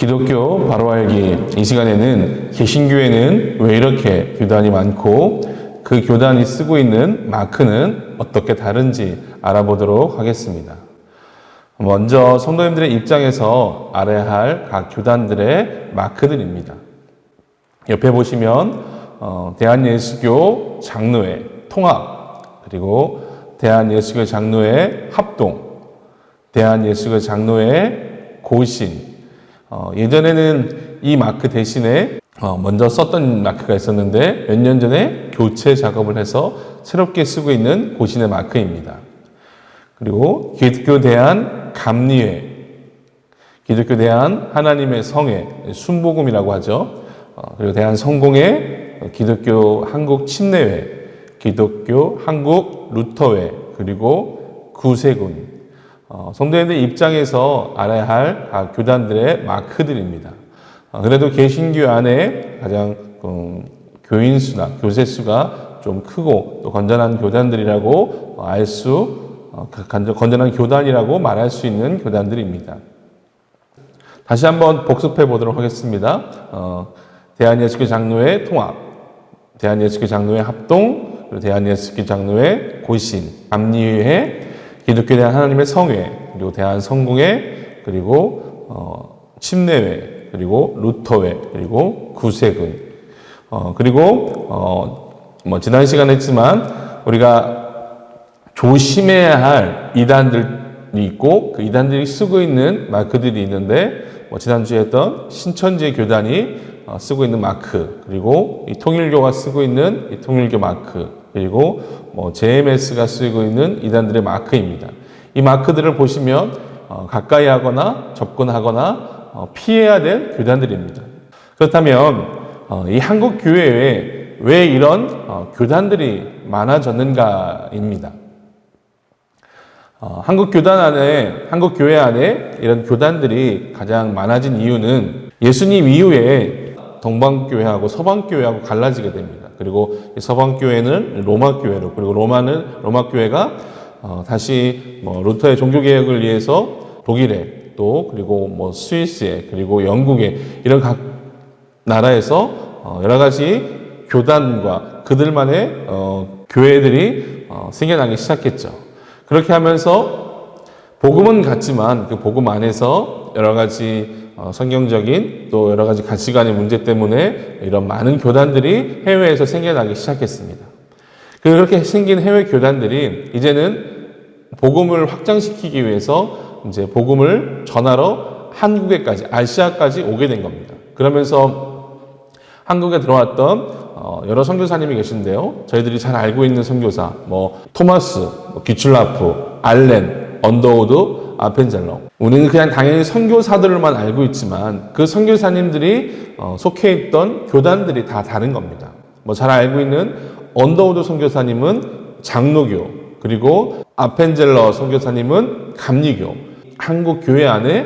기독교 바로 알기 이 시간에는 개신교에는 왜 이렇게 교단이 많고 그 교단이 쓰고 있는 마크는 어떻게 다른지 알아보도록 하겠습니다. 먼저 성도님들의 입장에서 알아야 할 각 교단들의 마크들입니다. 옆에 보시면 대한예수교 장로회 통합, 그리고 대한예수교 장로회 합동, 대한예수교 장로회 고신. 예전에는 이 마크 대신에 먼저 썼던 마크가 있었는데 몇 년 전에 교체 작업을 해서 새롭게 쓰고 있는 고신의 마크입니다. 그리고 기독교 대한 감리회, 기독교 대한 하나님의 성회, 순복음이라고 하죠. 그리고 대한 성공회, 기독교 한국 침례회, 기독교 한국 루터회, 그리고 구세군. 성도님들 입장에서 알아야 할 교단들의 마크들입니다. 그래도 개신교 안에 가장 교인 수나 교세 수가 좀 크고 또 건전한 교단들이라고 건전한 교단이라고 말할 수 있는 교단들입니다. 다시 한번 복습해 보도록 하겠습니다. 대한예수교 장로회 통합, 대한예수교 장로회 합동, 그리고 대한예수교 장로회 고신, 감리회, 기독교 대한 하나님의 성회, 그리고 대한 성공회, 그리고 침례회, 그리고 루터회, 그리고 구세군. 그리고 지난 시간에 했지만 우리가 조심해야 할 이단들이 있고 그 이단들이 쓰고 있는 마크들이 있는데 지난주에 했던 신천지 교단이 쓰고 있는 마크, 그리고 이 통일교가 쓰고 있는 이 통일교 마크, 그리고 JMS가 쓰고 있는 이단들의 마크입니다. 이 마크들을 보시면 가까이 하거나 접근하거나 피해야 될 교단들입니다. 그렇다면 이 한국 교회에 왜 이런 교단들이 많아졌는가입니다. 한국 교회 안에 이런 교단들이 가장 많아진 이유는 예수님 이후에 동방교회하고 서방교회하고 갈라지게 됩니다. 그리고 서방교회는 로마교회로, 그리고 로마교회가 다시 루터의 종교개혁을 위해서 독일에, 또 그리고 스위스에, 그리고 영국에 이런 각 나라에서 여러 가지 교단과 그들만의 교회들이 생겨나기 시작했죠. 그렇게 하면서 복음은 같지만 그 복음 안에서 여러 가지 성경적인 또 여러 가지 가치관의 문제 때문에 이런 많은 교단들이 해외에서 생겨나기 시작했습니다. 그렇게 생긴 해외 교단들이 이제는 복음을 확장시키기 위해서 이제 복음을 전하러 한국에까지, 아시아까지 오게 된 겁니다. 그러면서 한국에 들어왔던 여러 선교사님이 계신데요. 저희들이 잘 알고 있는 선교사, 토마스, 귀출라프, 알렌, 언더우드, 아펜젤러. 우리는 그냥 당연히 선교사들만 알고 있지만 그 선교사님들이 속해 있던 교단들이 다 다른 겁니다. 잘 알고 있는 언더우드 선교사님은 장로교, 그리고 아펜젤러 선교사님은 감리교. 한국 교회 안에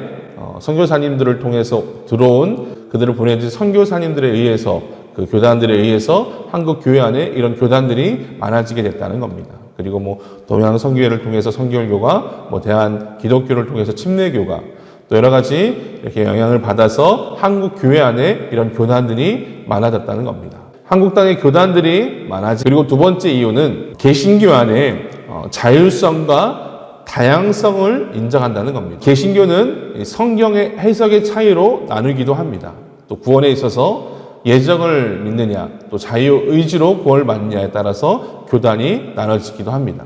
선교사님들을 통해서 들어온 그들을 보내준 선교사님들에 의해서 그 교단들에 의해서 한국 교회 안에 이런 교단들이 많아지게 됐다는 겁니다. 그리고 동양 선교회를 통해서 선결교가, 대한 기독교를 통해서 침례교가, 또 여러 가지 이렇게 영향을 받아서 한국 교회 안에 이런 교단들이 많아졌다는 겁니다. 한국 땅의 교단들이 많아지. 그리고 두 번째 이유는 개신교 안에 자율성과 다양성을 인정한다는 겁니다. 개신교는 성경의 해석의 차이로 나누기도 합니다. 또 구원에 있어서 예정을 믿느냐, 또 자유의지로 구원을 받느냐에 따라서 교단이 나눠지기도 합니다.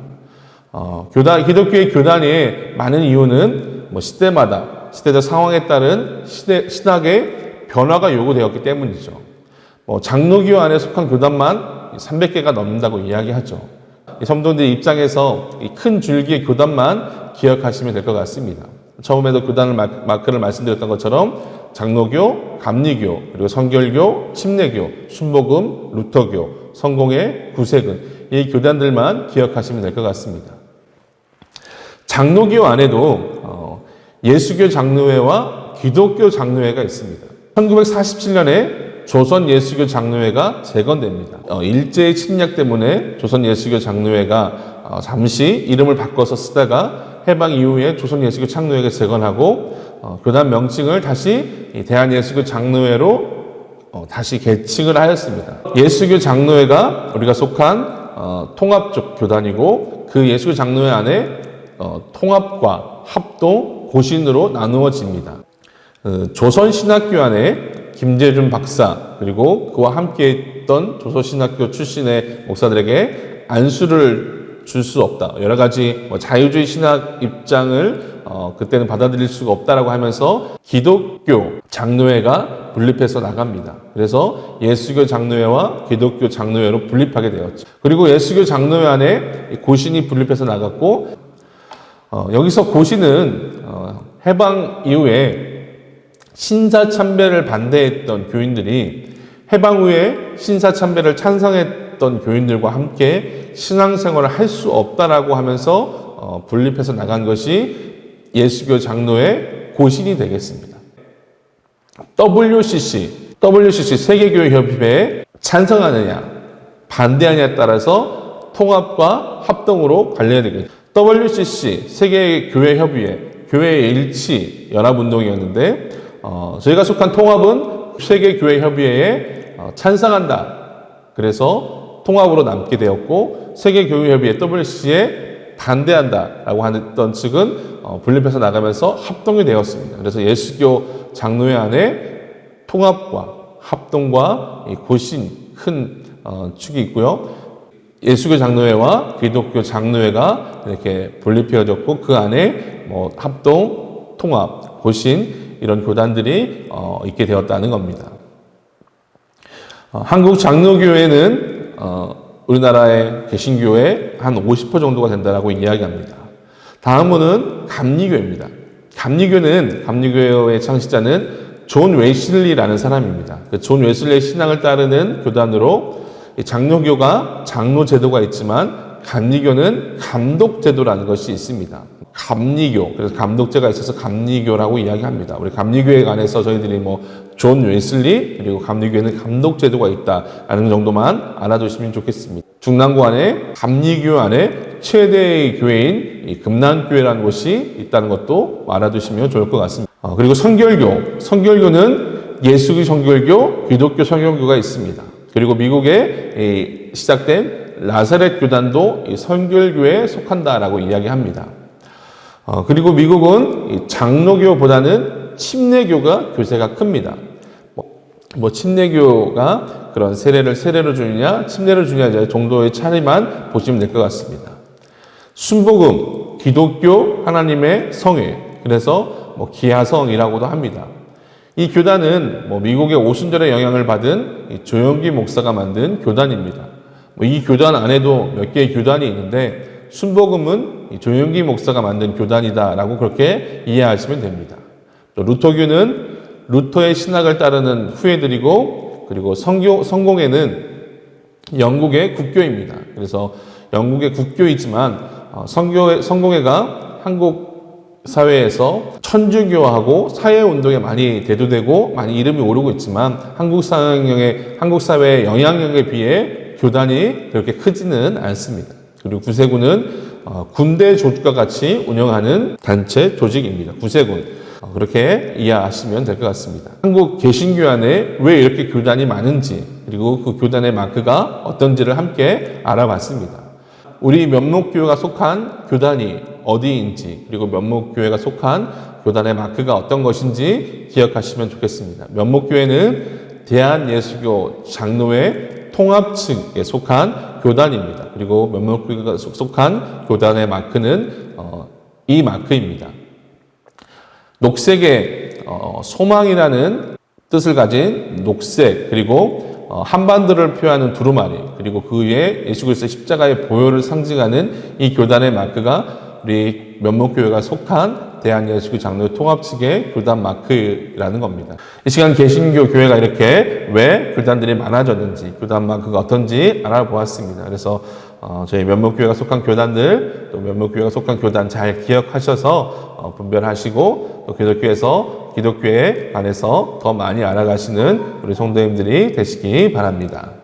기독교의 교단이 많은 이유는 시대마다, 시대적 상황에 따른 신학의 변화가 요구되었기 때문이죠. 장로교 안에 속한 교단만 300개가 넘는다고 이야기하죠. 성도들 입장에서 이 큰 줄기의 교단만 기억하시면 될 것 같습니다. 처음에도 교단을 마크를 말씀드렸던 것처럼 장로교, 감리교, 그리고 성결교, 침례교, 순복음, 루터교, 성공회, 구세군, 이 교단들만 기억하시면 될 것 같습니다. 장로교 안에도 예수교 장로회와 기독교 장로회가 있습니다. 1947년에 조선 예수교 장로회가 재건됩니다. 일제의 침략 때문에 조선 예수교 장로회가 잠시 이름을 바꿔서 쓰다가 해방 이후에 조선 예수교 장로회가 재건하고 교단 명칭을 다시 대한예수교 장로회로 다시 개칭을 하였습니다. 예수교 장로회가 우리가 속한 통합적 교단이고 그 예수교 장로회 안에 통합과 합동, 고신으로 나누어집니다. 조선신학교 안에 김재준 박사 그리고 그와 함께했던 조선신학교 출신의 목사들에게 안수를 줄 수 없다. 여러 가지 자유주의 신학 입장을 그때는 받아들일 수가 없다라고 하면서 기독교 장로회가 분립해서 나갑니다. 그래서 예수교 장로회와 기독교 장로회로 분립하게 되었죠. 그리고 예수교 장로회 안에 고신이 분립해서 나갔고 여기서 고신은 해방 이후에 신사참배를 반대했던 교인들이 해방 후에 신사참배를 찬성했던 교인들과 함께 신앙생활을 할 수 없다라고 하면서 분립해서 나간 것이 예수교 장로회 고신이 되겠습니다. WCC 세계교회협의회에 찬성하느냐 반대하느냐에 따라서 통합과 합동으로 관련이 되겠습니다. WCC 세계교회협의회 교회의 일치 연합운동이었는데 저희가 속한 통합은 세계교회협의회에 찬성한다. 그래서 통합으로 남게 되었고 세계교회협의회 WCC에 반대한다라고 했던 측은 분립해서 나가면서 합동이 되었습니다. 그래서 예수교 장로회 안에 통합과 합동과 고신 큰 축이 있고요. 예수교 장로회와 기독교 장로회가 이렇게 분립되어졌고 그 안에 합동, 통합, 고신 이런 교단들이 있게 되었다는 겁니다. 한국 장로교회는 우리나라의 개신교의 한 50% 정도가 된다라고 이야기합니다. 다음은 감리교회입니다. 감리교회의 창시자는 존 웨슬리라는 사람입니다. 존 웨슬리의 신앙을 따르는 교단으로 장로교가 장로 제도가 있지만 감리교는 감독 제도라는 것이 있습니다. 감리교, 그래서 감독제가 있어서 감리교라고 이야기합니다. 우리 감리교에 관해서 저희들이 존 웨슬리 그리고 감리교에는 감독 제도가 있다라는 정도만 알아두시면 좋겠습니다. 중랑구 안에 감리교 안에 최대의 교회인 이 금난교회라는 곳이 있다는 것도 알아두시면 좋을 것 같습니다. 그리고 선결교는 예수교 선결교, 기독교 선결교가 있습니다. 그리고 미국에 시작된 나사렛 교단도 이 선결교에 속한다라고 이야기합니다. 그리고 미국은 장로교보다는 침례교가 교세가 큽니다. 침례교가 그런 세례를 주느냐, 침례를 주느냐 정도의 차이만 보시면 될 것 같습니다. 순복음, 기독교 하나님의 성회, 그래서 기하성이라고도 합니다. 이 교단은 미국의 오순절의 영향을 받은 조영기 목사가 만든 교단입니다. 이 교단 안에도 몇 개의 교단이 있는데 순복음은 조영기 목사가 만든 교단이다라고 그렇게 이해하시면 됩니다. 또 루터교는 루터의 신학을 따르는 후예들이고 그리고 성공회는 영국의 국교입니다. 그래서 영국의 국교이지만 성공회가 한국 사회에서 천주교하고 사회운동에 많이 대두되고 많이 이름이 오르고 있지만 한국 사회의 영향력에 비해 교단이 그렇게 크지는 않습니다. 그리고 구세군은 군대 조직과 같이 운영하는 단체 조직입니다. 구세군. 그렇게 이해하시면 될 것 같습니다. 한국 개신교 안에 왜 이렇게 교단이 많은지 그리고 그 교단의 마크가 어떤지를 함께 알아봤습니다. 우리 면목교회가 속한 교단이 어디인지 그리고 면목교회가 속한 교단의 마크가 어떤 것인지 기억하시면 좋겠습니다. 면목교회는 대한예수교 장로회 통합측에 속한 교단입니다. 그리고 면목교회가 속한 교단의 마크는 이 마크입니다. 녹색의 소망이라는 뜻을 가진 녹색 그리고 한반도를 표하는 두루마리 그리고 그 위에 예수 그리스도의 십자가의 보혈을 상징하는 이 교단의 마크가 우리 면목교회가 속한 대한예수교 장로회 통합 측의 교단 마크라는 겁니다. 이 시간 개신교 교회가 이렇게 왜 교단들이 많아졌는지 교단 마크가 어떤지 알아보았습니다. 그래서 저희 면목교회가 속한 교단들 또 면목교회가 속한 교단 잘 기억하셔서 분별하시고 또 기독교에 관해서 더 많이 알아가시는 우리 성도님들이 되시기 바랍니다.